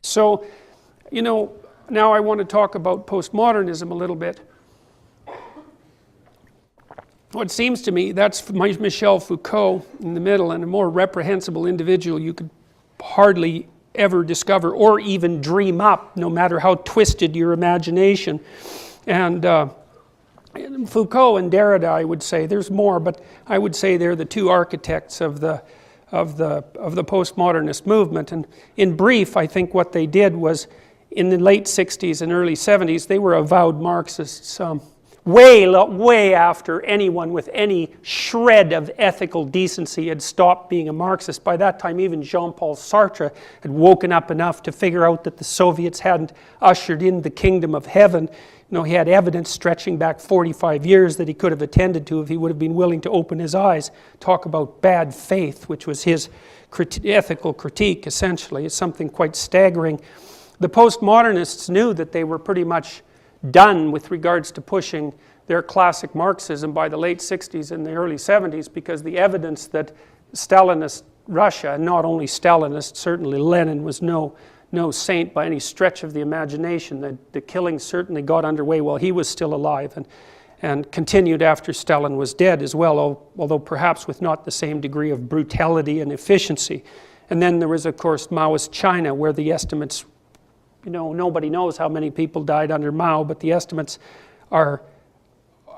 So, you know, now I want to talk about postmodernism a little bit. What seems to me, that's Michel Foucault in the middle, and a more reprehensible individual you could hardly ever discover or even dream up, no matter how twisted your imagination. And Foucault and Derrida, I would say, there's more, but I would say they're the two architects of the postmodernist movement. And in brief, I think what they did was, in the late 60s and early 70s, they were avowed Marxists, way after anyone with any shred of ethical decency had stopped being a Marxist. By that time, even Jean-Paul Sartre had woken up enough to figure out that the Soviets hadn't ushered in the kingdom of heaven. You know, he had evidence stretching back 45 years that he could have attended to if he would have been willing to open his eyes. Talk about bad faith, which was his ethical critique, essentially. It's something quite staggering. The postmodernists knew that they were pretty much done with regards to pushing their classic Marxism by the late 60s and the early 70s, because the evidence that Stalinist Russia, and not only Stalinist, certainly Lenin was no saint by any stretch of the imagination. The killing certainly got underway while he was still alive, and continued after Stalin was dead as well, although perhaps with not the same degree of brutality and efficiency. And then there was, of course, Maoist China, where the estimates, you know, nobody knows how many people died under Mao, but the estimates are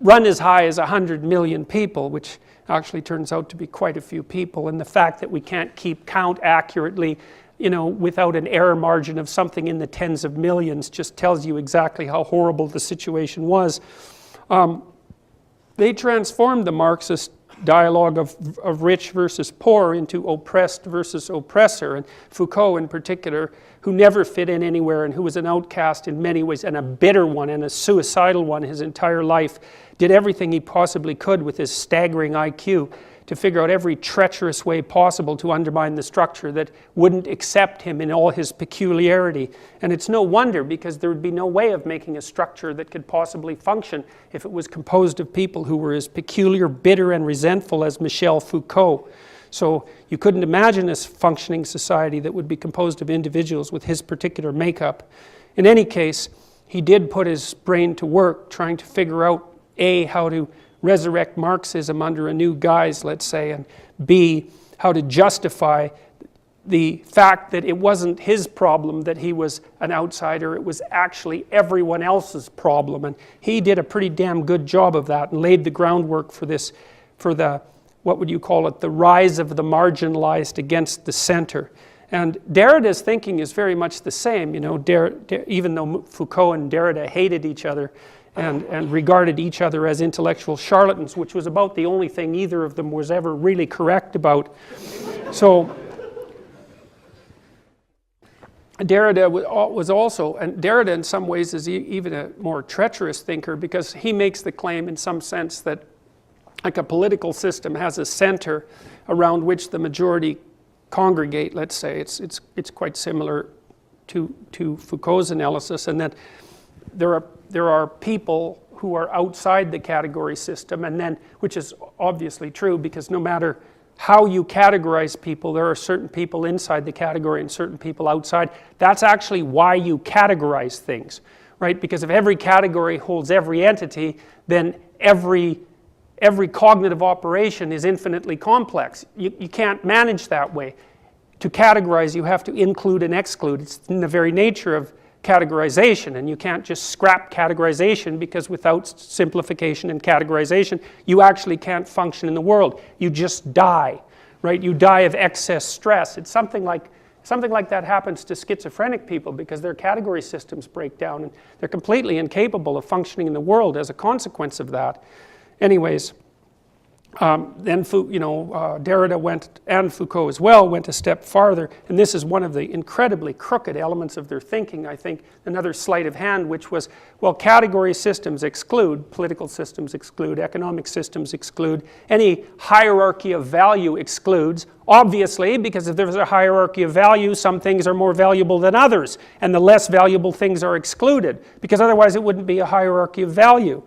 run as high as 100 million people, which actually turns out to be quite a few people. And the fact that we can't keep count accurately, you know, without an error margin of something in the tens of millions, just tells you exactly how horrible the situation was. They transformed the Marxist dialogue of rich versus poor into oppressed versus oppressor, and Foucault in particular, who never fit in anywhere and who was an outcast in many ways, and a bitter one and a suicidal one his entire life, did everything he possibly could with his staggering IQ to figure out every treacherous way possible to undermine the structure that wouldn't accept him in all his peculiarity. And it's no wonder, because there would be no way of making a structure that could possibly function if it was composed of people who were as peculiar, bitter, and resentful as Michel Foucault. So you couldn't imagine a functioning society that would be composed of individuals with his particular makeup. In any case, he did put his brain to work trying to figure out, A, how to resurrect Marxism under a new guise, let's say, and B, how to justify the fact that it wasn't his problem that he was an outsider, it was actually everyone else's problem. And he did a pretty damn good job of that and laid the groundwork for this, for the, what would you call it, the rise of the marginalized against the center. And Derrida's thinking is very much the same, you know, even though Foucault and Derrida hated each other, and regarded each other as intellectual charlatans, which was about the only thing either of them was ever really correct about. So Derrida was also, and Derrida in some ways is even a more treacherous thinker, because he makes the claim in some sense that, like, a political system has a center around which the majority congregate, let's say. It's quite similar to Foucault's analysis, and that there are people who are outside the category system, and then, which is obviously true, because no matter how you categorize people, there are certain people inside the category and certain people outside. That's actually why you categorize things, right? Because if every category holds every entity, then every cognitive operation is infinitely complex. You can't manage that way. To categorize, you have to include and exclude. It's in the very nature of categorization, and you can't just scrap categorization, because without simplification and categorization, you actually can't function in the world. You just die, right? You die of excess stress. It's something like that happens to schizophrenic people, because their category systems break down, and they're completely incapable of functioning in the world as a consequence of that. Anyways, then Derrida went, and Foucault as well, went a step farther, and this is one of the incredibly crooked elements of their thinking, I think, another sleight of hand, which was, well, category systems exclude, political systems exclude, economic systems exclude, any hierarchy of value excludes, obviously, because if there's a hierarchy of value, some things are more valuable than others, and the less valuable things are excluded, because otherwise it wouldn't be a hierarchy of value.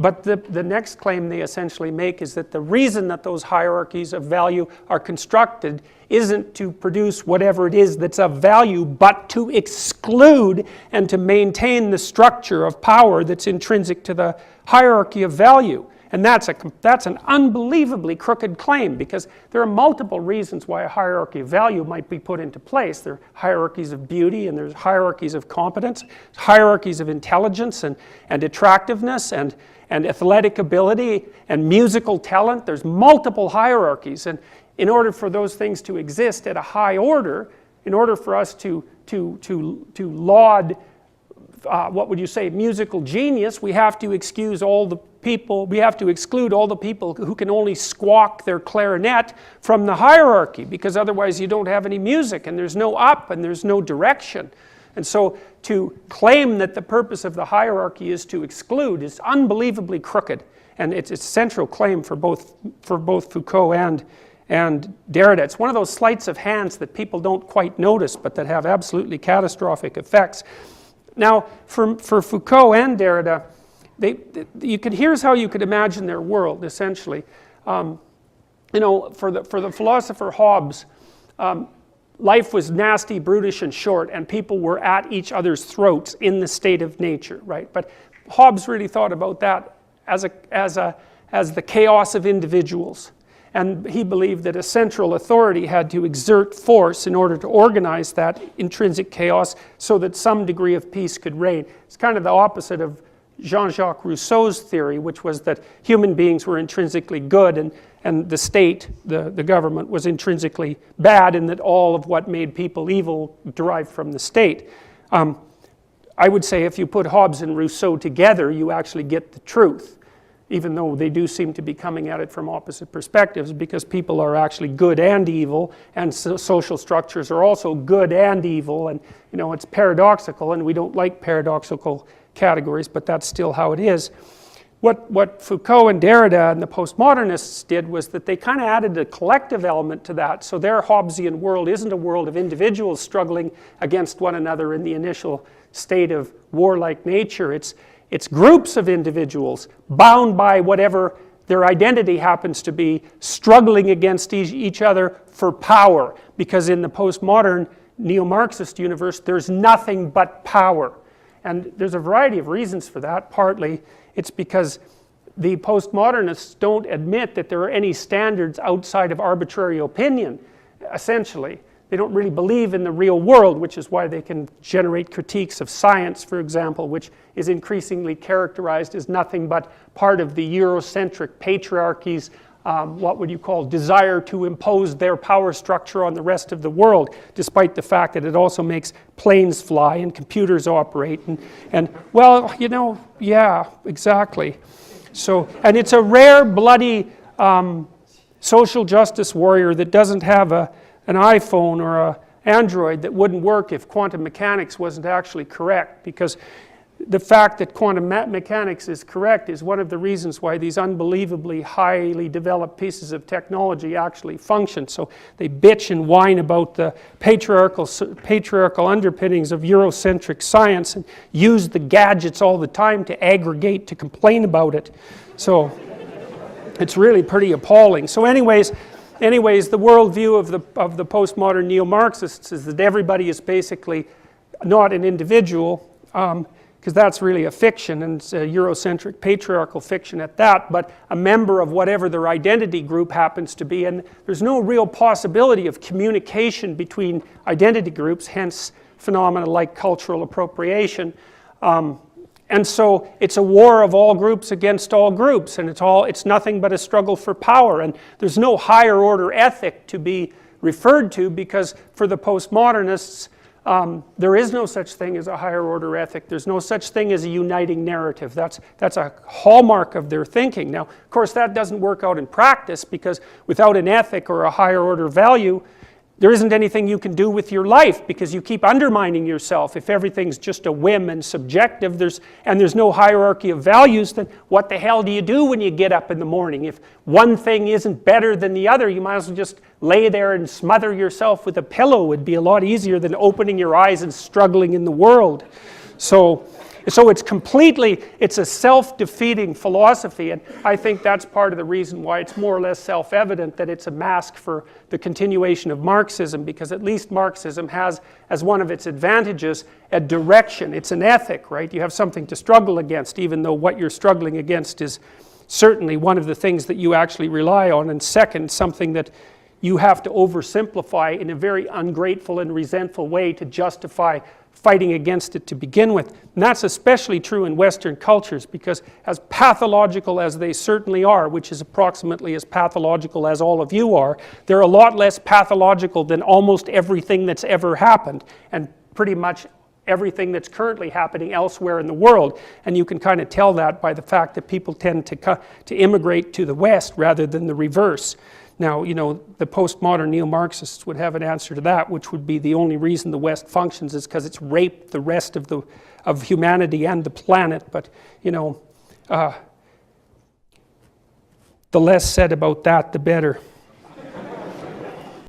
But the next claim they essentially make is that the reason that those hierarchies of value are constructed isn't to produce whatever it is that's of value, but to exclude and to maintain the structure of power that's intrinsic to the hierarchy of value. And that's an unbelievably crooked claim, because there are multiple reasons why a hierarchy of value might be put into place. There are hierarchies of beauty, and there's hierarchies of competence, hierarchies of intelligence and attractiveness and athletic ability and musical talent. There's multiple hierarchies, and in order for those things to exist at a high order, in order for us to laud what would you say, musical genius, we have to excuse all the people, we have to exclude all the people who can only squawk their clarinet from the hierarchy, because otherwise you don't have any music, and there's no up and there's no direction. And so to claim that the purpose of the hierarchy is to exclude is unbelievably crooked, and it's a central claim for both Foucault and Derrida. It's one of those sleights of hands that people don't quite notice, but that have absolutely catastrophic effects. Now, for Foucault and Derrida, here's how you could imagine their world, essentially. For the philosopher Hobbes, life was nasty, brutish, and short, and people were at each other's throats in the state of nature, right? But Hobbes really thought about that as the chaos of individuals. And he believed that a central authority had to exert force in order to organize that intrinsic chaos so that some degree of peace could reign. It's kind of the opposite of Jean-Jacques Rousseau's theory, which was that human beings were intrinsically good and the state, the government, was intrinsically bad, and that all of what made people evil derived from the state. I would say if you put Hobbes and Rousseau together, you actually get the truth, even though they do seem to be coming at it from opposite perspectives, because people are actually good and evil, and social structures are also good and evil, and it's paradoxical, and we don't like paradoxical categories, but that's still how it is. What Foucault and Derrida and the postmodernists did was that they kind of added a collective element to that. So their Hobbesian world isn't a world of individuals struggling against one another in the initial state of warlike nature. It's groups of individuals bound by whatever their identity happens to be, struggling against each other for power. Because in the postmodern neo-Marxist universe, there's nothing but power. And there's a variety of reasons for that. Partly, it's because the postmodernists don't admit that there are any standards outside of arbitrary opinion, essentially. They don't really believe in the real world, which is why they can generate critiques of science, for example, which is increasingly characterized as nothing but part of the Eurocentric patriarchy's, what would you call, desire to impose their power structure on the rest of the world, despite the fact that it also makes planes fly and computers operate. And well, yeah, exactly. So, and it's a rare, bloody social justice warrior that doesn't have an iPhone or an Android that wouldn't work if quantum mechanics wasn't actually correct, because the fact that quantum mechanics is correct is one of the reasons why these unbelievably highly developed pieces of technology actually function. So they bitch and whine about the patriarchal underpinnings of Eurocentric science and use the gadgets all the time to aggregate to complain about it. So it's really pretty appalling. So anyways, the worldview of the postmodern neo-Marxists is that everybody is basically not an individual, because that's really a fiction, and it's a Eurocentric patriarchal fiction at that, but a member of whatever their identity group happens to be, and there's no real possibility of communication between identity groups, hence phenomena like cultural appropriation. And so it's a war of all groups against all groups, and it's nothing but a struggle for power, and there's no higher order ethic to be referred to, because for the postmodernists, there is no such thing as a higher order ethic. There's no such thing as a uniting narrative. That's a hallmark of their thinking. Now, of course, that doesn't work out in practice, because without an ethic or a higher order value, there isn't anything you can do with your life, because you keep undermining yourself. If everything's just a whim and subjective, there's no hierarchy of values, then what the hell do you do when you get up in the morning? If one thing isn't better than the other, you might as well just lay there and smother yourself with a pillow. It'd be a lot easier than opening your eyes and struggling in the world. So So it's a self-defeating philosophy, and I think that's part of the reason why it's more or less self-evident that it's a mask for the continuation of Marxism, because at least Marxism has, as one of its advantages, a direction. It's an ethic, right? You have something to struggle against, even though what you're struggling against is certainly one of the things that you actually rely on, and second, something that you have to oversimplify in a very ungrateful and resentful way to justify fighting against it to begin with. And that's especially true in Western cultures, because as pathological as they certainly are, which is approximately as pathological as all of you are, they're a lot less pathological than almost everything that's ever happened, and pretty much everything that's currently happening elsewhere in the world. And you can kind of tell that by the fact that people tend to immigrate to the West rather than the reverse. Now, you know, the postmodern neo-Marxists would have an answer to that, which would be the only reason the West functions is because it's raped the rest of humanity and the planet. But, you know, the less said about that, the better.